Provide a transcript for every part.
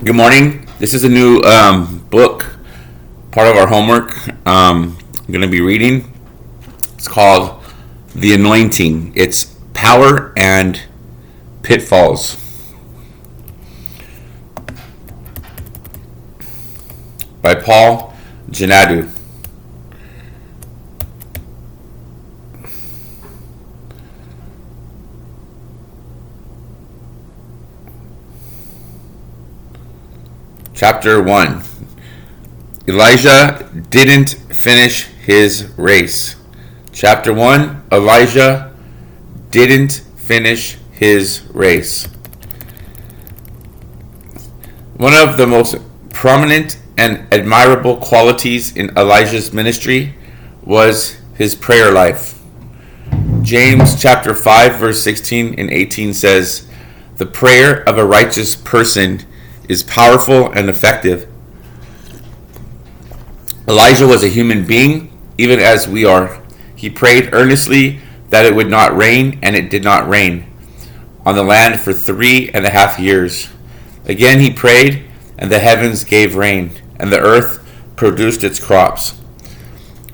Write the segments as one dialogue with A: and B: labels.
A: Good morning. This is a new book, part of our homework. I'm going to be reading. It's called The Anointing. It's Power and Pitfalls by Paul Jinadu. Chapter 1. Elijah didn't finish his race. Chapter 1. Elijah didn't finish his race. One of the most prominent and admirable qualities in Elijah's ministry was his prayer life. James chapter 5 verse 16 and 18 says, "The prayer of a righteous person is powerful and effective." Elijah was a human being, even as we are. He prayed earnestly that it would not rain, and it did not rain on the land for 3.5 years. Again he prayed, and the heavens gave rain, and the earth produced its crops.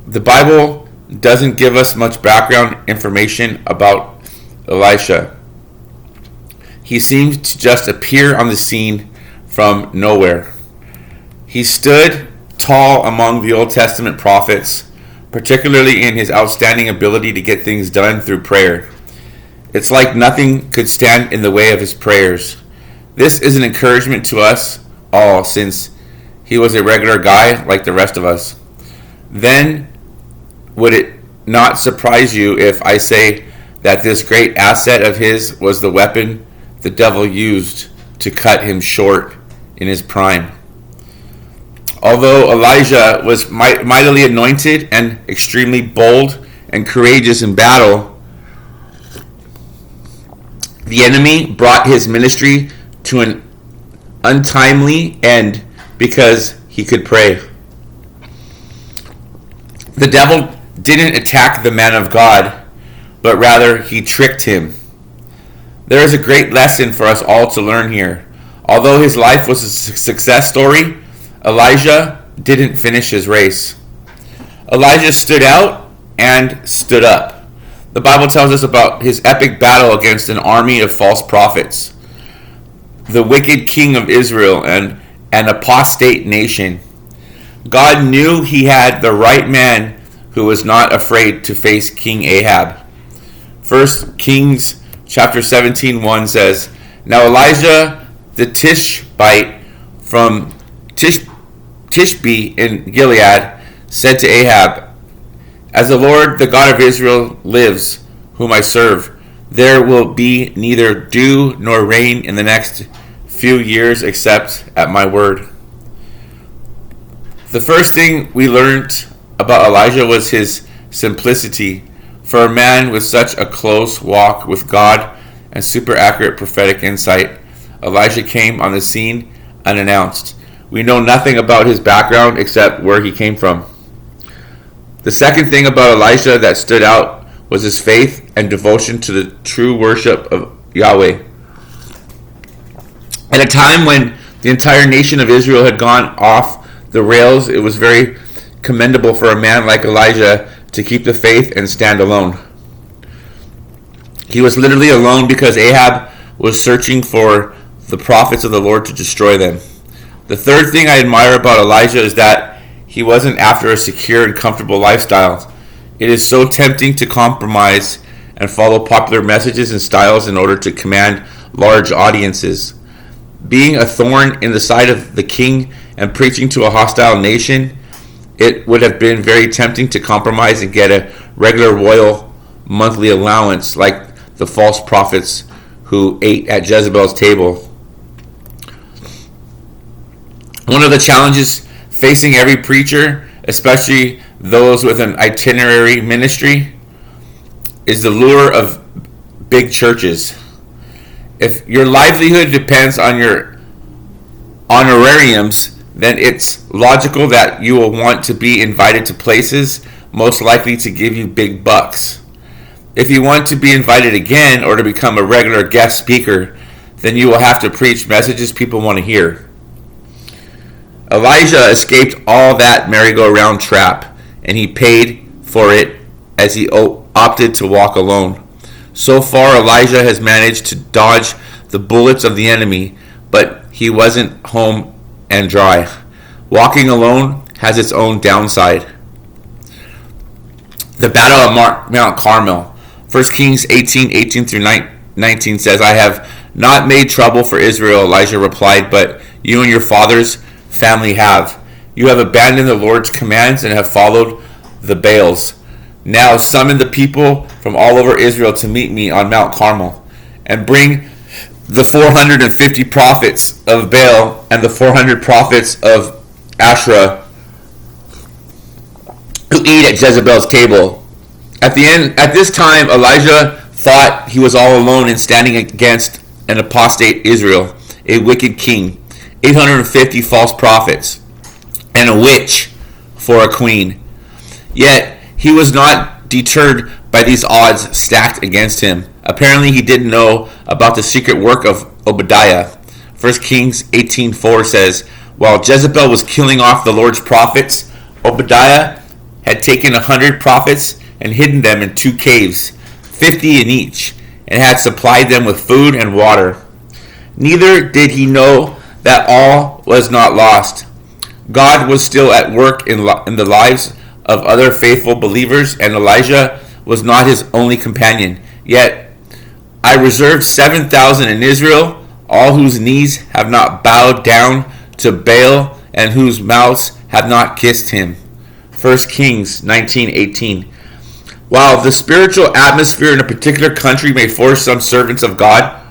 A: The Bible doesn't give us much background information about Elisha. He seemed to just appear on the scene from nowhere. He stood tall among the Old Testament prophets, particularly in his outstanding ability to get things done through prayer. It's like nothing could stand in the way of his prayers. This is an encouragement to us all, since he was a regular guy like the rest of us. Then, would it not surprise you if I say that this great asset of his was the weapon the devil used to cut him short in his prime? Although Elijah was mightily anointed and extremely bold and courageous in battle, the enemy brought his ministry to an untimely end because he could pray. The devil didn't attack the man of God, but rather he tricked him. There is a great lesson for us all to learn here. Although his life was a success story, Elijah didn't finish his race. Elijah stood out and stood up. The Bible tells us about his epic battle against an army of false prophets, the wicked king of Israel, and an apostate nation. God knew he had the right man who was not afraid to face King Ahab. 1 Kings chapter 17:1 says, "Now Elijah the Tishbite from Tishbe in Gilead said to Ahab, 'As the Lord, the God of Israel, lives, whom I serve, there will be neither dew nor rain in the next few years except at my word.'" The first thing we learned about Elijah was his simplicity. For a man with such a close walk with God and super accurate prophetic insight, Elijah came on the scene unannounced. We know nothing about his background except where he came from. The second thing about Elijah that stood out was his faith and devotion to the true worship of Yahweh. At a time when the entire nation of Israel had gone off the rails, it was very commendable for a man like Elijah to keep the faith and stand alone. He was literally alone because Ahab was searching for the prophets of the Lord to destroy them. The third thing I admire about Elijah is that he wasn't after a secure and comfortable lifestyle. It is so tempting to compromise and follow popular messages and styles in order to command large audiences. Being a thorn in the side of the king and preaching to a hostile nation, it would have been very tempting to compromise and get a regular royal monthly allowance like the false prophets who ate at Jezebel's table. One of the challenges facing every preacher, especially those with an itinerary ministry, is the lure of big churches. If your livelihood depends on your honorariums, then it's logical that you will want to be invited to places most likely to give you big bucks. If you want to be invited again or to become a regular guest speaker, then you will have to preach messages people want to hear. Elijah escaped all that merry-go-round trap, and he paid for it as he opted to walk alone. So far, Elijah has managed to dodge the bullets of the enemy, but he wasn't home and dry. Walking alone has its own downside. The Battle of Mount Carmel. 1 Kings 18 through 19 says, I have not made trouble for Israel, Elijah replied, but you and your father's family have. You have abandoned the Lord's commands and have followed the Baals. Now summon the people from all over Israel to meet me on Mount Carmel, and bring the 450 prophets of Baal and the 400 prophets of Asherah who eat at Jezebel's table. At this time, Elijah thought he was all alone in standing against an apostate Israel, a wicked king, 850 false prophets, and a witch for a queen. Yet he was not deterred by these odds stacked against him. Apparently he didn't know about the secret work of Obadiah. 1 Kings 18:4 says, while Jezebel was killing off the Lord's prophets, Obadiah had taken 100 prophets and hidden them in 2 caves, 50 in each, and had supplied them with food and water. Neither did he know that all was not lost. God was still at work in the lives of other faithful believers, and Elijah was not his only companion. Yet I reserved 7,000 in Israel, all whose knees have not bowed down to Baal and whose mouths have not kissed him. 1 Kings 19:18. While the spiritual atmosphere in a particular country may force some servants of God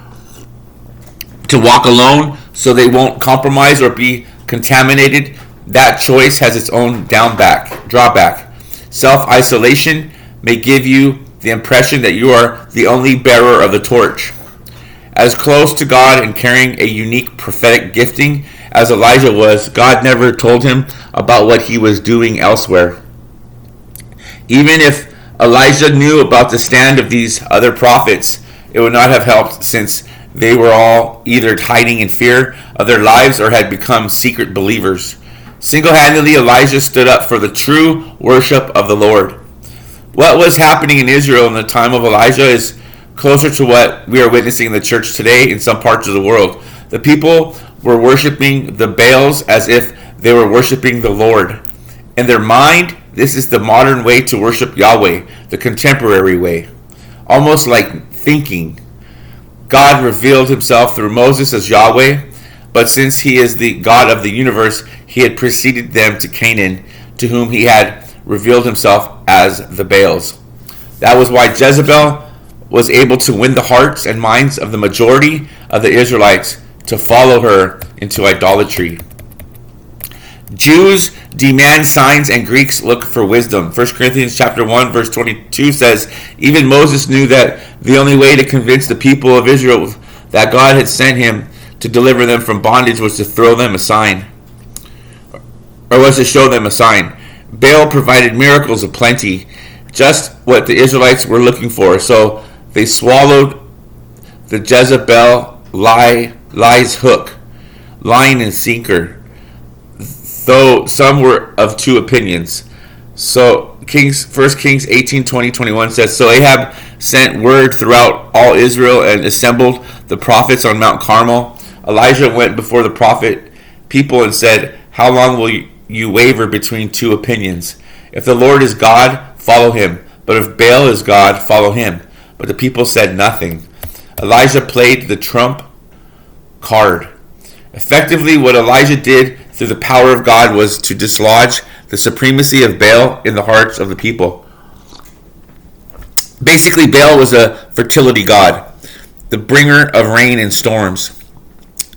A: to walk alone so they won't compromise or be contaminated, that choice has its own drawback. Self-isolation may give you the impression that you are the only bearer of the torch. As close to God and carrying a unique prophetic gifting as Elijah was, God never told him about what he was doing elsewhere. Even if Elijah knew about the stand of these other prophets, it would not have helped, since they were all either hiding in fear of their lives or had become secret believers. Single-handedly, Elijah stood up for the true worship of the Lord. What was happening in Israel in the time of Elijah is closer to what we are witnessing in the church today in some parts of the world. The people were worshiping the Baals as if they were worshiping the Lord. In their mind, this is the modern way to worship Yahweh, the contemporary way. Almost like thinking. God revealed himself through Moses as Yahweh, but since he is the God of the universe, he had preceded them to Canaan, to whom he had revealed himself as the Baals. That was why Jezebel was able to win the hearts and minds of the majority of the Israelites to follow her into idolatry. Jews demand signs and Greeks look for wisdom. 1 Corinthians chapter 1 verse 22 says, even Moses knew that the only way to convince the people of Israel that God had sent him to deliver them from bondage was to throw them a sign, or was to show them a sign. Baal provided miracles of plenty, just what the Israelites were looking for. So they swallowed the Jezebel lie's hook, line and sinker, though some were of two opinions. So 1 Kings 18:20-21 says, so Ahab sent word throughout all Israel and assembled the prophets on Mount Carmel. Elijah went before the people and said, how long will you waver between two opinions? If the Lord is God, follow him. But if Baal is God, follow him. But the people said nothing. Elijah played the trump card. Effectively, what Elijah did through the power of God was to dislodge the supremacy of Baal in the hearts of the people. Basically, Baal was a fertility god, the bringer of rain and storms.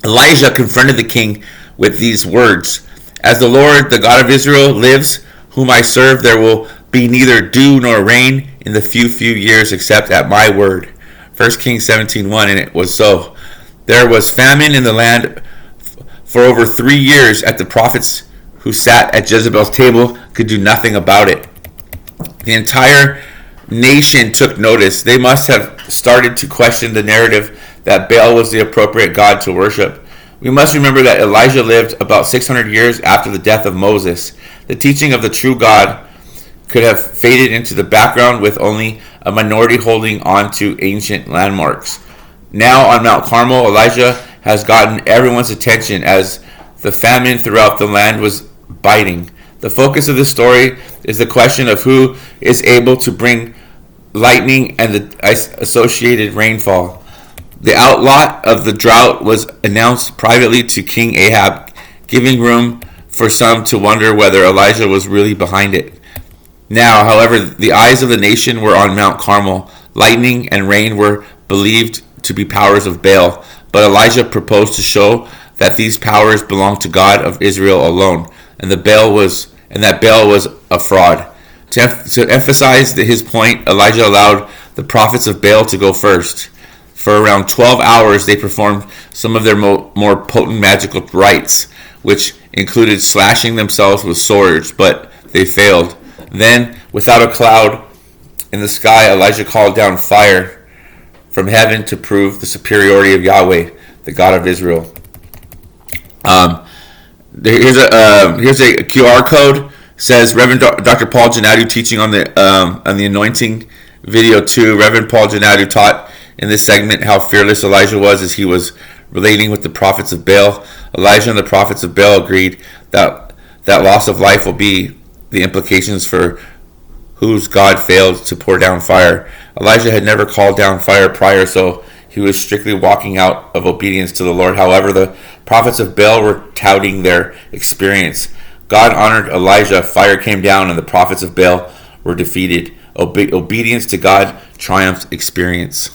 A: Elijah confronted the king with these words, as the Lord, the God of Israel, lives, whom I serve, there will be neither dew nor rain in the few years except at my word. 1 Kings 17:1, and it was so. There was famine in the land for over 3 years, and the prophets who sat at Jezebel's table could do nothing about it. The entire nation took notice. They must have started to question the narrative that Baal was the appropriate god to worship. We must remember that Elijah lived about 600 years after the death of Moses. The teaching of the true God could have faded into the background with only a minority holding on to ancient landmarks. Now on Mount Carmel, Elijah has gotten everyone's attention as the famine throughout the land was biting. The focus of this story is the question of who is able to bring lightning and the associated rainfall. The outlot of the drought was announced privately to King Ahab, giving room for some to wonder whether Elijah was really behind it. Now, however, the eyes of the nation were on Mount Carmel. Lightning and rain were believed to be powers of Baal, but Elijah proposed to show that these powers belonged to God of Israel alone, and that Baal was a fraud. To emphasize his point, Elijah allowed the prophets of Baal to go first. For around 12 hours, they performed some of their more potent magical rites, which included slashing themselves with swords, but they failed. Then, without a cloud in the sky, Elijah called down fire from heaven to prove the superiority of Yahweh, the God of Israel. Here's a QR code. Says Reverend Dr. Paul Jinadu teaching on the anointing video 2. Reverend Paul Jinadu taught in this segment how fearless Elijah was as he was relating with the prophets of Baal. Elijah and the prophets of Baal agreed that loss of life will be the implications for whose God failed to pour down fire. Elijah had never called down fire prior, so he was strictly walking out of obedience to the Lord. However, the prophets of Baal were touting their experience. God honored Elijah, fire came down, and the prophets of Baal were defeated. Obedience to God triumphed experience.